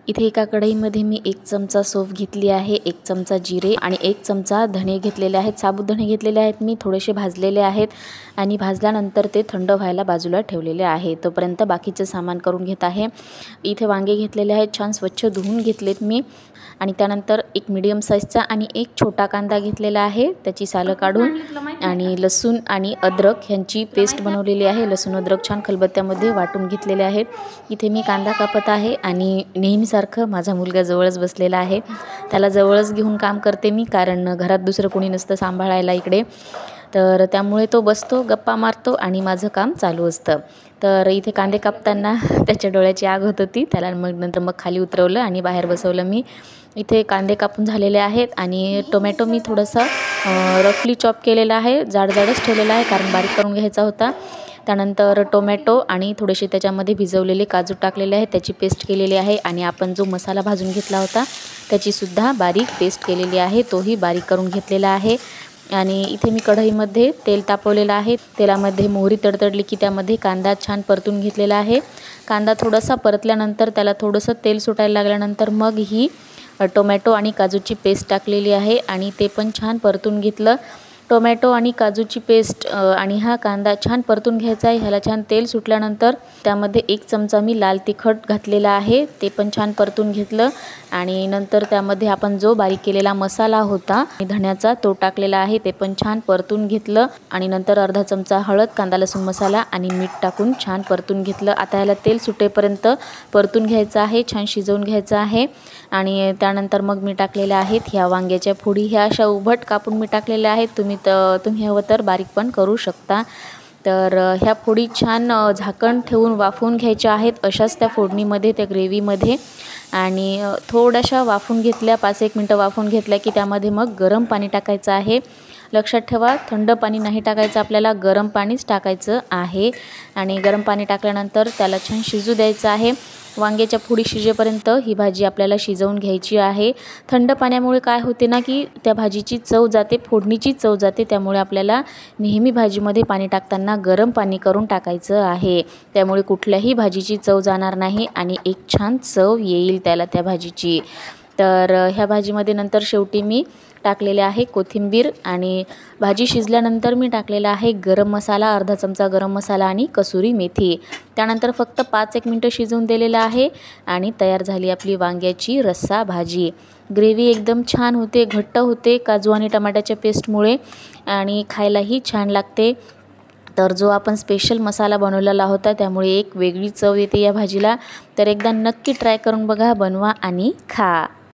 इथे एका कढईमध्ये मी 1 चमचा सौंफ घेतली आहे, 1 चमचा जिरे आणि 1 चमचा धणे घेतलेले आहेत। साबुत धणे घेतलेले आहेत मी, थोडेसे भाजलेले आहेत आणि भाजल्यानंतर ते थंड व्हायला बाजूला ठेवलेले आहे। तोपर्यंत बाकीचे सामान करून घेत आहे। इथे वांगे घेतलेले आहेत, छान स्वच्छ धुवून घेतलेत मी आणि त्यानंतर एक मीडियम साइजचा आणि एक छोटा कांदा घेतलेला आहे, त्याची सालं काढून आणि लसूण आणि अद्रक यांची पेस्ट बनवलेली आहे। लसूण अद्रक छान खलबत्त्यामध्ये वाटून घेतलेले आहेत। इथे मी कांदा कापत आहे आणि नेहमीसारखं माझा मुलगा जवळच बसलेला आहे, त्याला जवळच घेऊन काम करते मी, कारण घरात दुसरं कोणी नसतं सांभाळायला इकडे, तर त्यामुळे तो बसतो, गप्पा मारतो आणि माझं काम चालू असतं। तर इथे कांदे कापताना त्याच्या डोळ्याची आग होत होती, त्याला नंतर खाली उतरवलं आणि बाहेर बसवलं मी। इथे कांदे कापून झालेले आहेत आणि टोमॅटो मी थोडासा रफली चॉप केलेला आहे, जाडच ठेवलेला आहे कारण बारीक करून घ्यायचा होता। त्यानंतर टोमॅटो आणि थोडेसे त्याच्यामध्ये भिजवलेले काजू टाकलेले आहेत, त्याची पेस्ट केलेली आहे आणि आपण जो मसाला भाजून घेतला होता त्याची सुद्धा बारीक पेस्ट केलेली आहे, तोही बारीक करून घेतलेला आहे। आणि इथे मी कढईमध्ये तेल तापवलेलं आहे, तेलामध्ये मोहरी तडतडली की त्यामध्ये कांदा छान परतून घेतलेला आहे। कांदा थोडासा परतल्यानंतर त्याला थोडंसं तेल सुटायला लागल्यानंतर मग ही टोमॅटो आणि काजूची पेस्ट टाकलेली आहे आणि ते पण छान परतून घेतलं। टोमॅटो आणि काजूची पेस्ट आणि हा कांदा छान परतून घ्यायचा आहे। ह्याला छान तेल सुटल्यानंतर त्यामध्ये 1 चमचा मी लाल तिखट घातलेला आहे, ते पण छान परतून घेतलं आणि नंतर त्यामध्ये आपण जो बारीक केलेला मसाला होता धण्याचा तो टाकलेला आहे, ते पण छान परतून घेतलं आणि नंतर अर्धा चमचा हळद, कांदा लसूण मसाला आणि मीठ टाकून छान परतून घेतलं। आता ह्याला तेल सुटेपर्यंत परतून घ्यायचं आहे, छान शिजवून घ्यायचं आहे आणि त्यानंतर मग मी टाकलेल्या आहेत ह्या वांग्याच्या फोडी, ह्या अशा उभट कापून मी टाकलेल्या आहेत, तुम्ही हवं तर बारीक पण करू शकता। तर ह्या फोडी छान झाकण ठेवून वाफवून घ्यायच्या आहेत, अशाच त्या फोडणीमध्ये त्या ग्रेव्हीमध्ये आणि थोड्याशा वाफवून घेतल्या, 5-1 मिनटं वाफवून घेतल्या की त्यामध्ये मग गरम पाणी टाकायचं आहे। लक्षात ठेवा, थंड पाणी नाही टाकायचं, आपल्याला गरम पाणीच टाकायचं आहे आणि गरम पाणी टाकल्यानंतर त्याला छान शिजू द्यायचं आहे। वांग्याच्या फोडी शिजेपर्यंत ही भाजी आपल्याला शिजवून घ्यायची आहे। थंड पाण्यामुळे काय होते ना की त्या भाजीची चव जाते, फोडणीची चव जाते, त्यामुळे आपल्याला नेहमी भाजीमध्ये पाणी टाकताना गरम पाणी करून टाकायचं आहे, त्यामुळे कुठल्याही भाजीची चव जाणार नाही आणि एक छान चव येईल त्याला त्या भाजीची। तर ह्या भाजीमध्ये नंतर शेवटी मी टाकलेले आहे कोथिंबीर आणि भाजी शिजल्यानंतर मी टाकलेला आहे गरम मसाला, अर्धा चमचा गरम मसाला आणि कसुरी मेथी। त्यानंतर फक्त 5-1 मिनटं शिजवून दिलेलं आहे आणि तयार झाली आपली वांग्याची रस्सा भाजी। ग्रेव्ही एकदम छान होते, घट्ट होते काजू आणि टमाट्याच्या पेस्टमुळे आणि खायलाही छान लागते। तर जो आपण स्पेशल मसाला बनवलेला होता त्यामुळे एक वेगळी चव येते या भाजीला, तर एकदा नक्की ट्राय करून बघा, बनवा आणि खा।